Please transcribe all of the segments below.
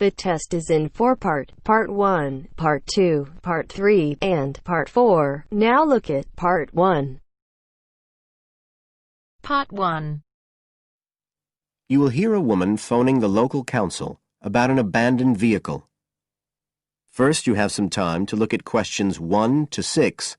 The test is in 4-part, Part 1, Part 2, Part 3, and Part 4. Now look at Part 1. Part 1. You will hear a woman phoning the local council about an abandoned vehicle. First, you have some time to look at questions 1 to 6.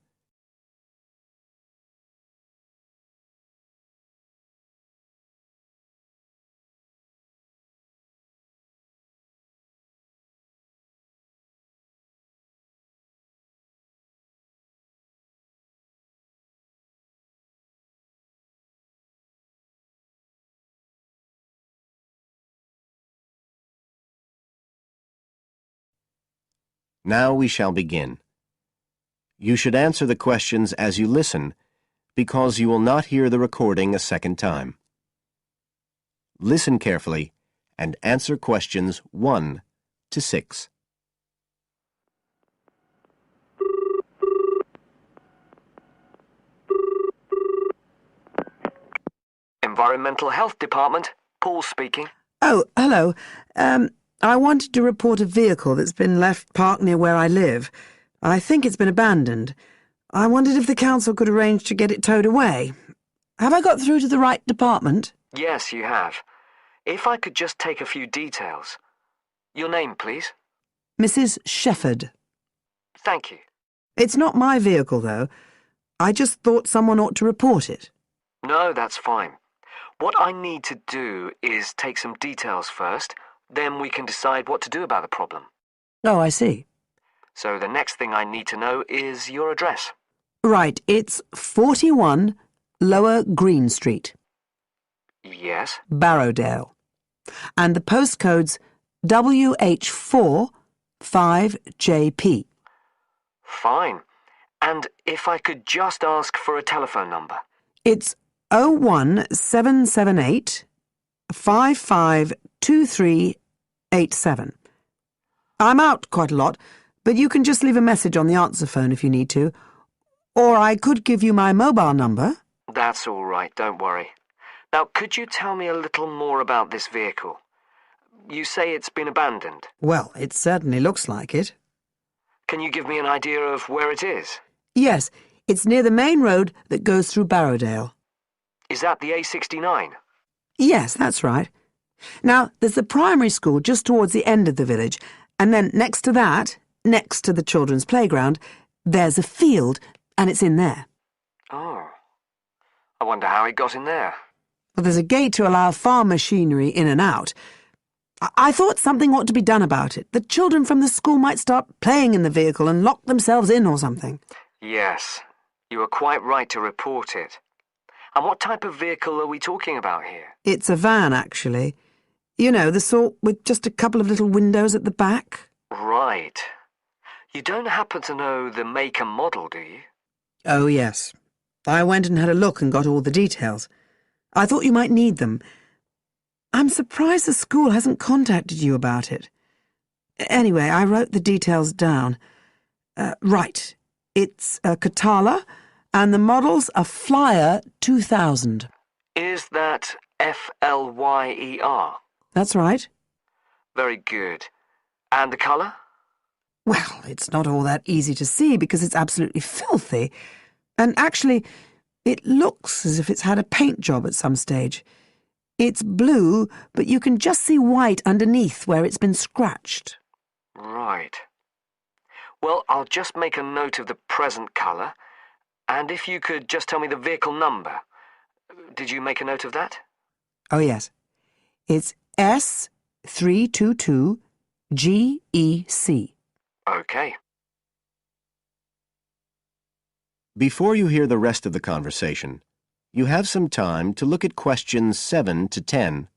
Now we shall begin. You should answer the questions as you listen, because you will not hear the recording a second time. Listen carefully and answer questions 1 to 6. Environmental Health Department, Paul speaking. Oh, hello. I wanted to report a vehicle that's been left parked near where I live. I think it's been abandoned. I wondered if the council could arrange to get it towed away. Have I got through to the right department? Yes, you have. If I could just take a few details. Your name, please? Mrs. Shepherd. Thank you. It's not my vehicle, though. I just thought someone ought to report it. No, that's fine. What I need to do is take some details first, then we can decide what to do about the problem. Oh, I see. So the next thing I need to know is your address. Right, it's 41 Lower Green Street, Yes. Barrowdale. And the postcode's WH4 5JP. Fine. And if I could just ask for a telephone number. It's 01778 552387. I'm out quite a lot, but you can just leave a message on the answer phone if you need to. Or I could give you my mobile number. That's all right, don't worry. Now, could you tell me a little more about this vehicle? You say it's been abandoned. Well, it certainly looks like it. Can you give me an idea of where it is? Yes, it's near the main road that goes through Barrowdale. Is that the A69? Yes, that's right. Now, there's the primary school just towards the end of the village, and then next to that, next to the children's playground, there's a field, and it's in there. Oh. I wonder how it got in there. Well, there's a gate to allow farm machinery in and out. I thought something ought to be done about it. The children from the school might start playing in the vehicle and lock themselves in or something. Yes, you are quite right to report it. And what type of vehicle are we talking about here? It's a van, actually. You know, the sort with just a couple of little windows at the back. Right. You don't happen to know the make and model, do you? Oh, yes. I went and had a look and got all the details. I thought you might need them. I'm surprised the school hasn't contacted you about it. Anyway, I wrote the details down. Right. It's a Catala, and the model's a Flyer 2000. Is that Flyer? That's right. Very good. And the colour? Well, it's not all that easy to see because it's absolutely filthy. And actually, it looks as if it's had a paint job at some stage. It's blue, but you can just see white underneath where it's been scratched. Right. Well, I'll just make a note of the present colour, and if you could just tell me the vehicle number. Did you make a note of that? Oh, yes. It's S322GEC. Okay. Before you hear the rest of the conversation, you have some time to look at questions 7 to 10.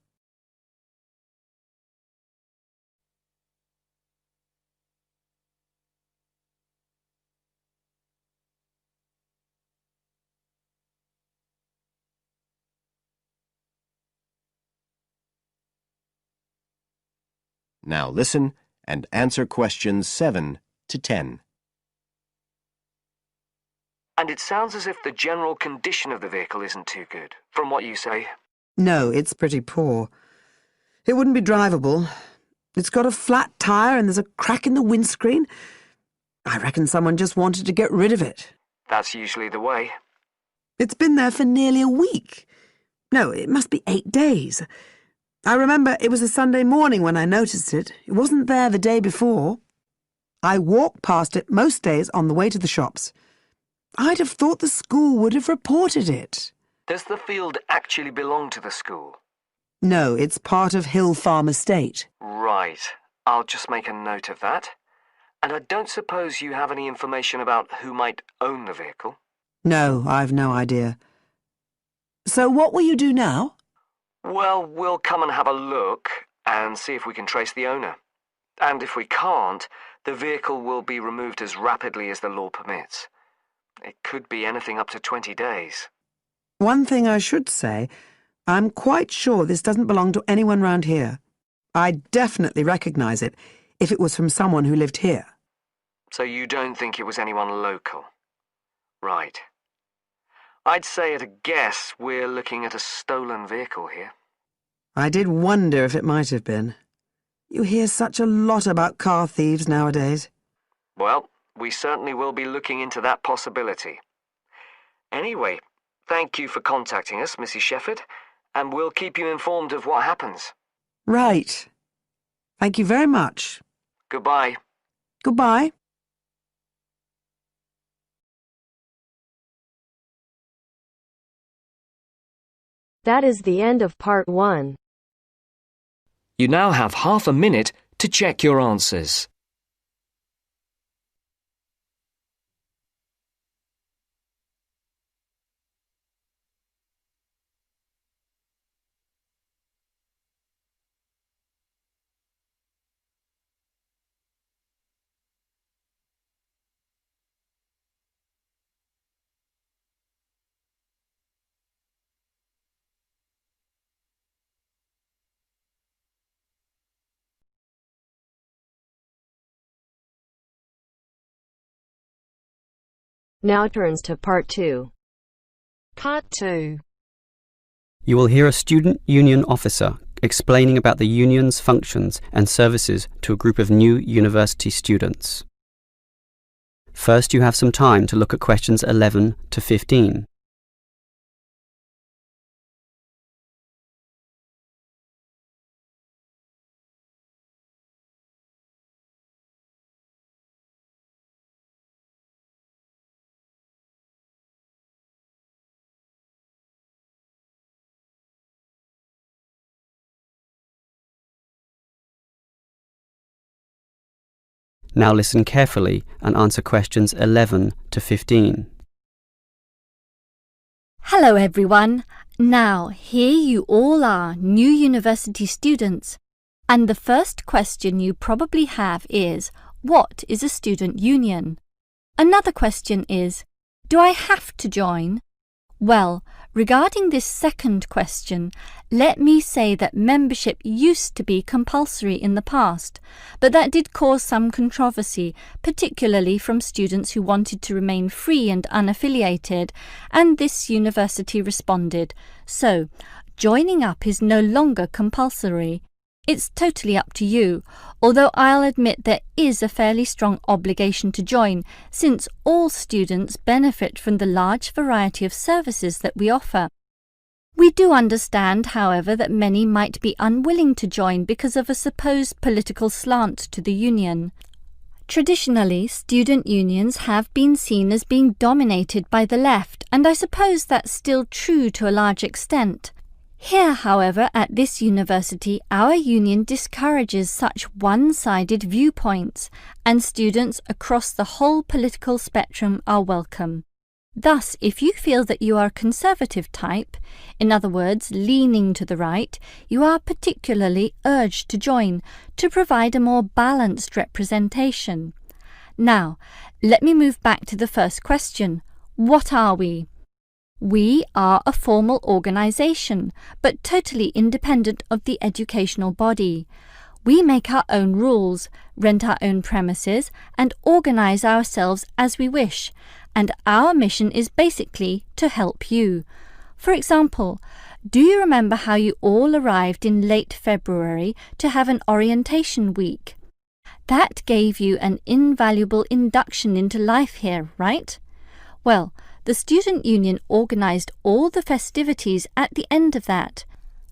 Now listen and answer questions 7 to 10. And it sounds as if the general condition of the vehicle isn't too good, from what you say. No, it's pretty poor. It wouldn't be drivable. It's got a flat tire and there's a crack in the windscreen. I reckon someone just wanted to get rid of it. That's usually the way. It's been there for nearly a week. No, it must be 8 days. I remember it was a Sunday morning when I noticed it. It wasn't there the day before. I walk past it most days on the way to the shops. I'd have thought the school would have reported it. Does the field actually belong to the school? No, it's part of Hill Farm Estate. Right. I'll just make a note of that. And I don't suppose you have any information about who might own the vehicle? No, I've no idea. So what will you do now? Well, we'll come and have a look and see if we can trace the owner. And if we can't, the vehicle will be removed as rapidly as the law permits. It could be anything up to 20 days. One thing I should say, I'm quite sure this doesn't belong to anyone round here. I'd definitely recognise it if it was from someone who lived here. So you don't think it was anyone local? Right. I'd say at a guess we're looking at a stolen vehicle here. I did wonder if it might have been. You hear such a lot about car thieves nowadays. Well, we certainly will be looking into that possibility. Anyway, thank you for contacting us, Mrs. Shefford, and we'll keep you informed of what happens. Right. Thank you very much. Goodbye. Goodbye. That is the end of part 1. You now have half a minute to check your answers. Now turns to part 2. Part 2. You will hear a student union officer explaining about the union's functions and services to a group of new university students. First, you have some time to look at questions 11 to 15. Now listen carefully and answer questions 11 to 15. Hello everyone. Now, here you all are, new university students. And the first question you probably have is, what is a student union? Another question is, do I have to join? Well, regarding this second question, let me say that membership used to be compulsory in the past, but that did cause some controversy, particularly from students who wanted to remain free and unaffiliated, and this university responded. So, joining up is no longer compulsory. It's totally up to you, although I'll admit there is a fairly strong obligation to join, since all students benefit from the large variety of services that we offer. We do understand, however, that many might be unwilling to join because of a supposed political slant to the union. Traditionally, student unions have been seen as being dominated by the left, and I suppose that's still true to a large extent. Here, however, at this university, our union discourages such one-sided viewpoints, and students across the whole political spectrum are welcome. Thus, if you feel that you are a conservative type, in other words, leaning to the right, you are particularly urged to join, to provide a more balanced representation. Now, let me move back to the first question. What are we? We are a formal organisation, but totally independent of the educational body. We make our own rules, rent our own premises, and organise ourselves as we wish, and our mission is basically to help you. For example, do you remember how you all arrived in late February to have an orientation week? That gave you an invaluable induction into life here, right? Well, the student union organised all the festivities at the end of that.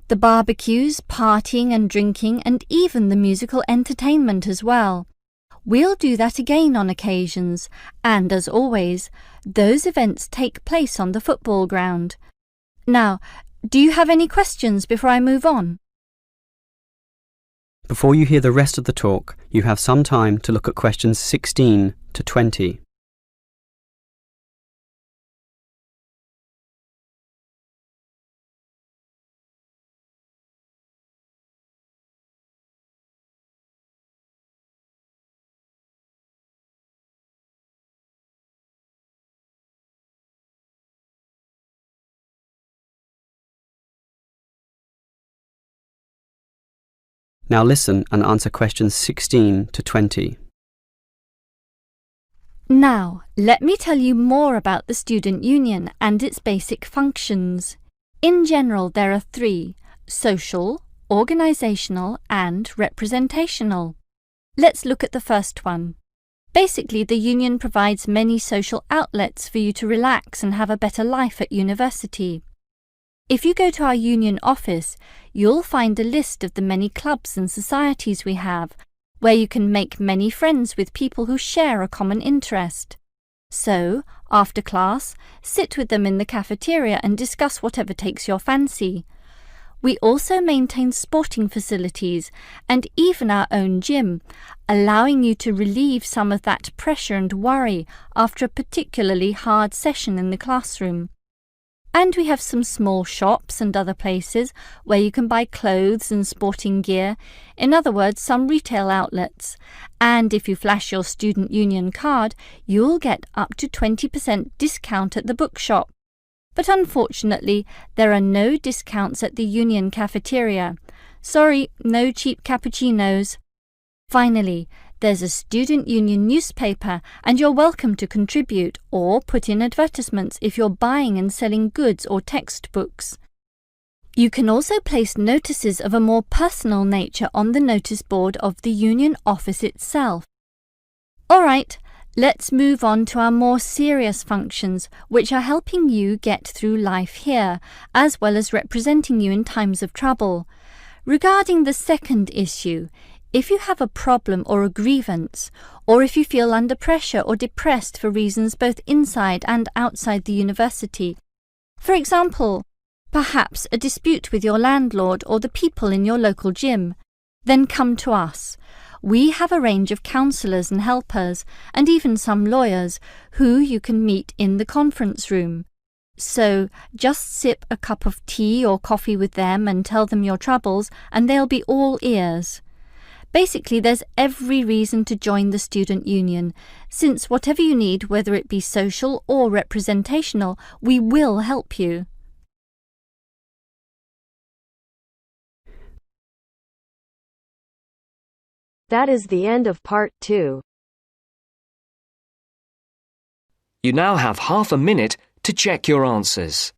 The barbecues, partying and drinking, and even the musical entertainment as well. We'll do that again on occasions, and as always, those events take place on the football ground. Now, do you have any questions before I move on? Before you hear the rest of the talk, you have some time to look at questions 16 to 20. Now listen and answer questions 16 to 20. Now, let me tell you more about the student union and its basic functions. In general, there are three: social, organisational, and representational. Let's look at the first one. Basically, the union provides many social outlets for you to relax and have a better life at university. If you go to our union office, you'll find a list of the many clubs and societies we have, where you can make many friends with people who share a common interest. So, after class, sit with them in the cafeteria and discuss whatever takes your fancy. We also maintain sporting facilities and even our own gym, allowing you to relieve some of that pressure and worry after a particularly hard session in the classroom. And we have some small shops and other places where you can buy clothes and sporting gear, in other words, some retail outlets. And if you flash your student union card, you'll get up to 20% discount at the bookshop. But unfortunately, there are no discounts at the union cafeteria. Sorry, no cheap cappuccinos. Finally, there's a student union newspaper, and you're welcome to contribute or put in advertisements if you're buying and selling goods or textbooks. You can also place notices of a more personal nature on the notice board of the union office itself. All right, let's move on to our more serious functions, which are helping you get through life here, as well as representing you in times of trouble. Regarding the second issue, if you have a problem or a grievance, or if you feel under pressure or depressed for reasons both inside and outside the university, for example, perhaps a dispute with your landlord or the people in your local gym, then come to us. We have a range of counsellors and helpers, and even some lawyers, who you can meet in the conference room. So just sip a cup of tea or coffee with them and tell them your troubles, and they'll be all ears. Basically, there's every reason to join the student union, since whatever you need, whether it be social or representational, we will help you. That is the end of part 2. You now have half a minute to check your answers.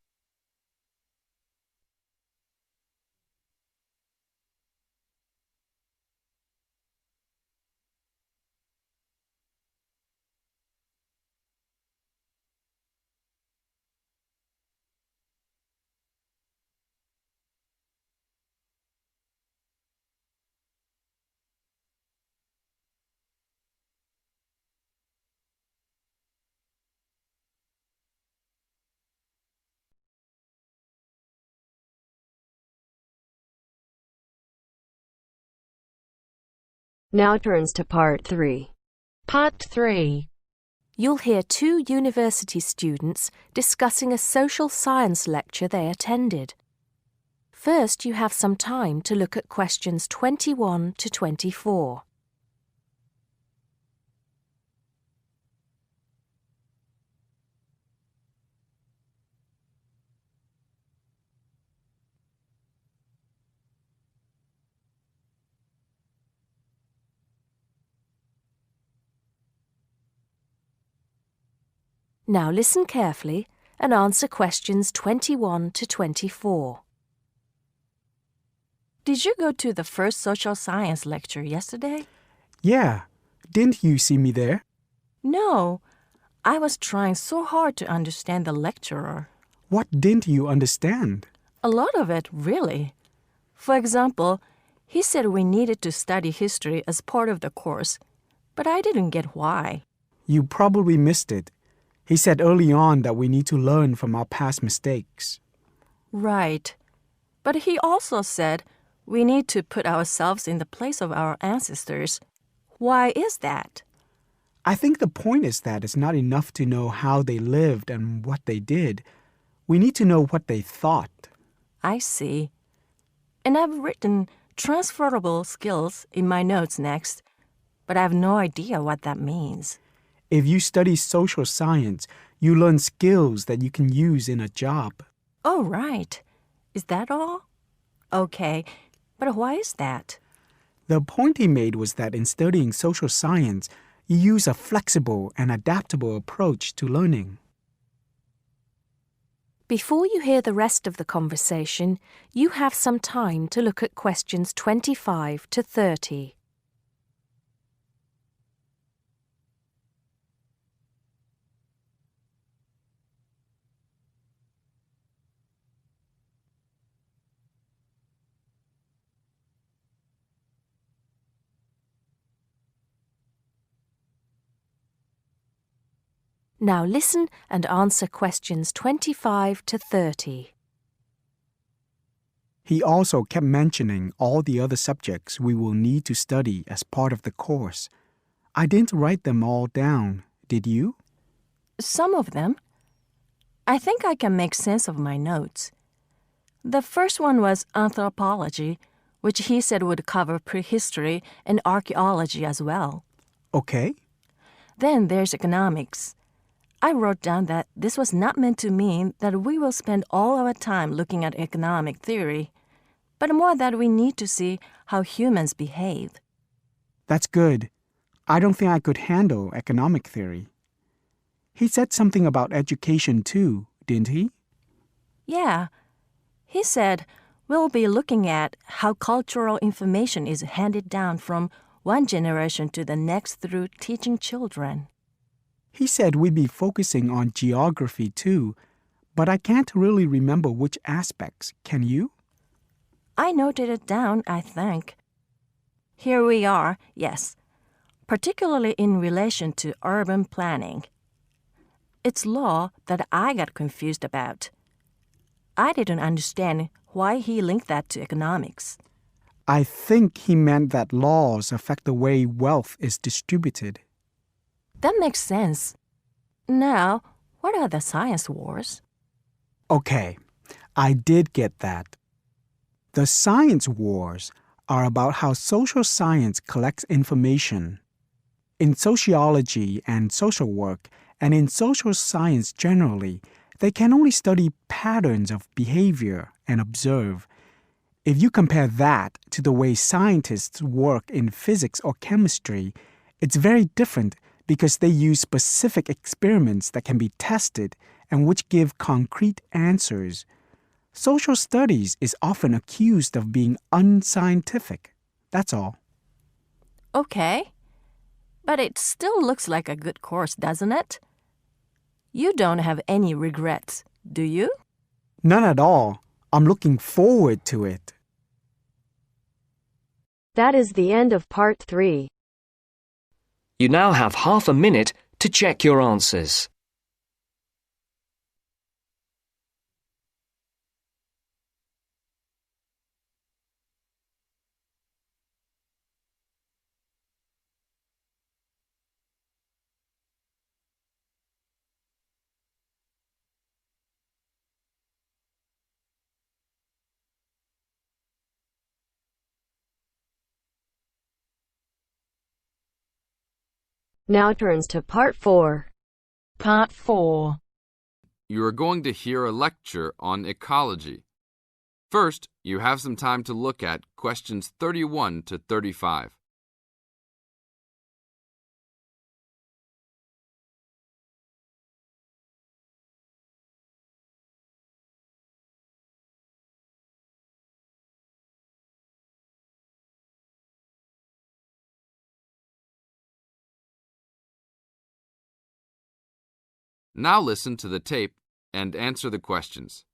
Now turns to part 3. Part 3. You'll hear two university students discussing a social science lecture they attended. First, you have some time to look at questions 21 to 24. Now listen carefully and answer questions 21 to 24. Did you go to the first social science lecture yesterday? Yeah. Didn't you see me there? No. I was trying so hard to understand the lecturer. What didn't you understand? A lot of it, really. For example, he said we needed to study history as part of the course, but I didn't get why. You probably missed it. He said early on that we need to learn from our past mistakes. Right. But he also said we need to put ourselves in the place of our ancestors. Why is that? I think the point is that it's not enough to know how they lived and what they did. We need to know what they thought. I see. And I've written transferable skills in my notes next, but I have no idea what that means. If you study social science, you learn skills that you can use in a job. Oh, right. Is that all? Okay, but why is that? The point he made was that in studying social science, you use a flexible and adaptable approach to learning. Before you hear the rest of the conversation, you have some time to look at questions 25 to 30. Now listen and answer questions 25 to 30. He also kept mentioning all the other subjects we will need to study as part of the course. I didn't write them all down, did you? Some of them. I think I can make sense of my notes. The first one was anthropology, which he said would cover prehistory and archaeology as well. Okay. Then there's economics. I wrote down that this was not meant to mean that we will spend all our time looking at economic theory, but more that we need to see how humans behave. That's good. I don't think I could handle economic theory. He said something about education too, didn't he? Yeah. He said we'll be looking at how cultural information is handed down from one generation to the next through teaching children. He said we'd be focusing on geography too, but I can't really remember which aspects. Can you? I noted it down, I think. Here we are, yes, particularly in relation to urban planning. It's law that I got confused about. I didn't understand why he linked that to economics. I think he meant that laws affect the way wealth is distributed. That makes sense. Now, what are the science wars? Okay, I did get that. The science wars are about how social science collects information. In sociology and social work, and in social science generally, they can only study patterns of behavior and observe. If you compare that to the way scientists work in physics or chemistry, it's very different because they use specific experiments that can be tested and which give concrete answers. Social studies is often accused of being unscientific. That's all. Okay. But it still looks like a good course, doesn't it? You don't have any regrets, do you? None at all. I'm looking forward to it. That is the end of part 3. You now have half a minute to check your answers. Now turns to part 4. Part 4. You are going to hear a lecture on ecology. First, you have some time to look at questions 31 to 35. Now listen to the tape and answer the questions.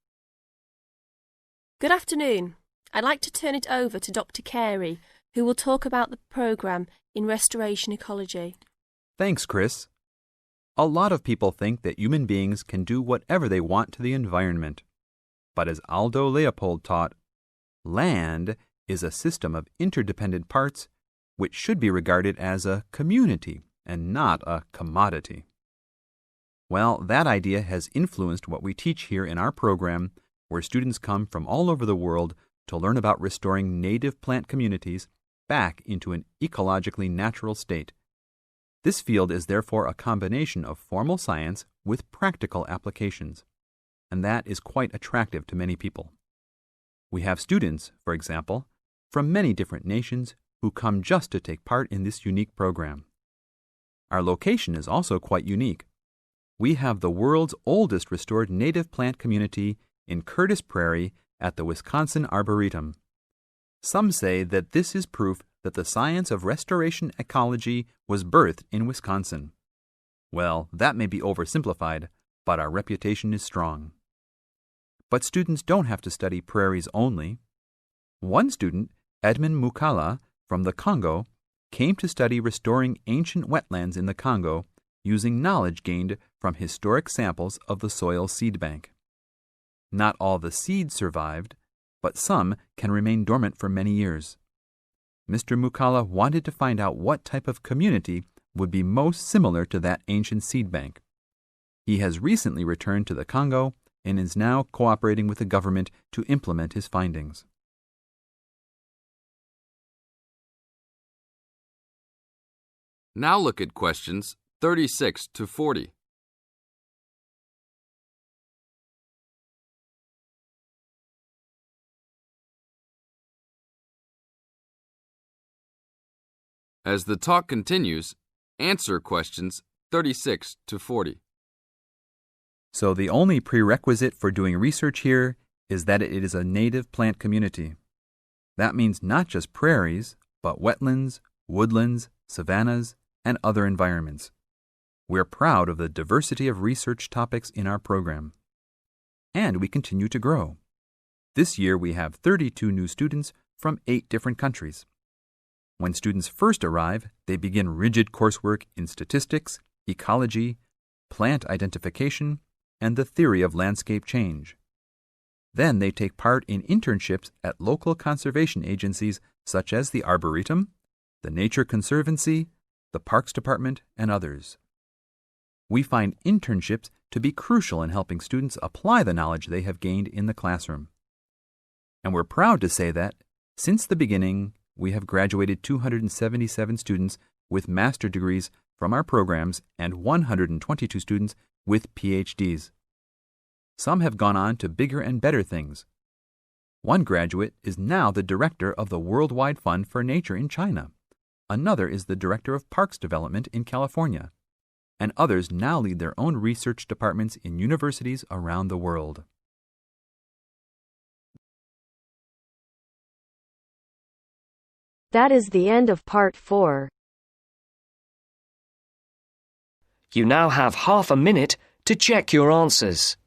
Good afternoon. I'd like to turn it over to Dr. Carey, who will talk about the programme in restoration ecology. Thanks, Chris. A lot of people think that human beings can do whatever they want to the environment. But as Aldo Leopold taught, land is a system of interdependent parts which should be regarded as a community and not a commodity. Well, that idea has influenced what we teach here in our program, where students come from all over the world to learn about restoring native plant communities back into an ecologically natural state. This field is therefore a combination of formal science with practical applications, and that is quite attractive to many people. We have students, for example, from many different nations who come just to take part in this unique program. Our location is also quite unique. We have the world's oldest restored native plant community in Curtis Prairie at the Wisconsin Arboretum. Some say that this is proof that the science of restoration ecology was birthed in Wisconsin. Well, that may be oversimplified, but our reputation is strong. But students don't have to study prairies only. One student, Edmund Mukala from the Congo, came to study restoring ancient wetlands in the Congo using knowledge gained from historic samples of the soil seed bank. Not all the seeds survived, but some can remain dormant for many years. Mr. Mukala wanted to find out what type of community would be most similar to that ancient seed bank. He has recently returned to the Congo and is now cooperating with the government to implement his findings. Now look at questions 36 to 40. As the talk continues, answer questions 36 to 40. So the only prerequisite for doing research here is that it is a native plant community. That means not just prairies, but wetlands, woodlands, savannas, and other environments. We're proud of the diversity of research topics in our program. And we continue to grow. This year we have 32 new students from 8 different countries. When students first arrive, they begin rigid coursework in statistics, ecology, plant identification, and the theory of landscape change. Then they take part in internships at local conservation agencies such as the Arboretum, the Nature Conservancy, the Parks Department, and others. We find internships to be crucial in helping students apply the knowledge they have gained in the classroom. And we're proud to say that, since the beginning, we have graduated 277 students with master degrees from our programs and 122 students with PhDs. Some have gone on to bigger and better things. One graduate is now the director of the Worldwide Fund for Nature in China. Another is the director of Parks Development in California. And others now lead their own research departments in universities around the world. That is the end of part 4. You now have half a minute to check your answers.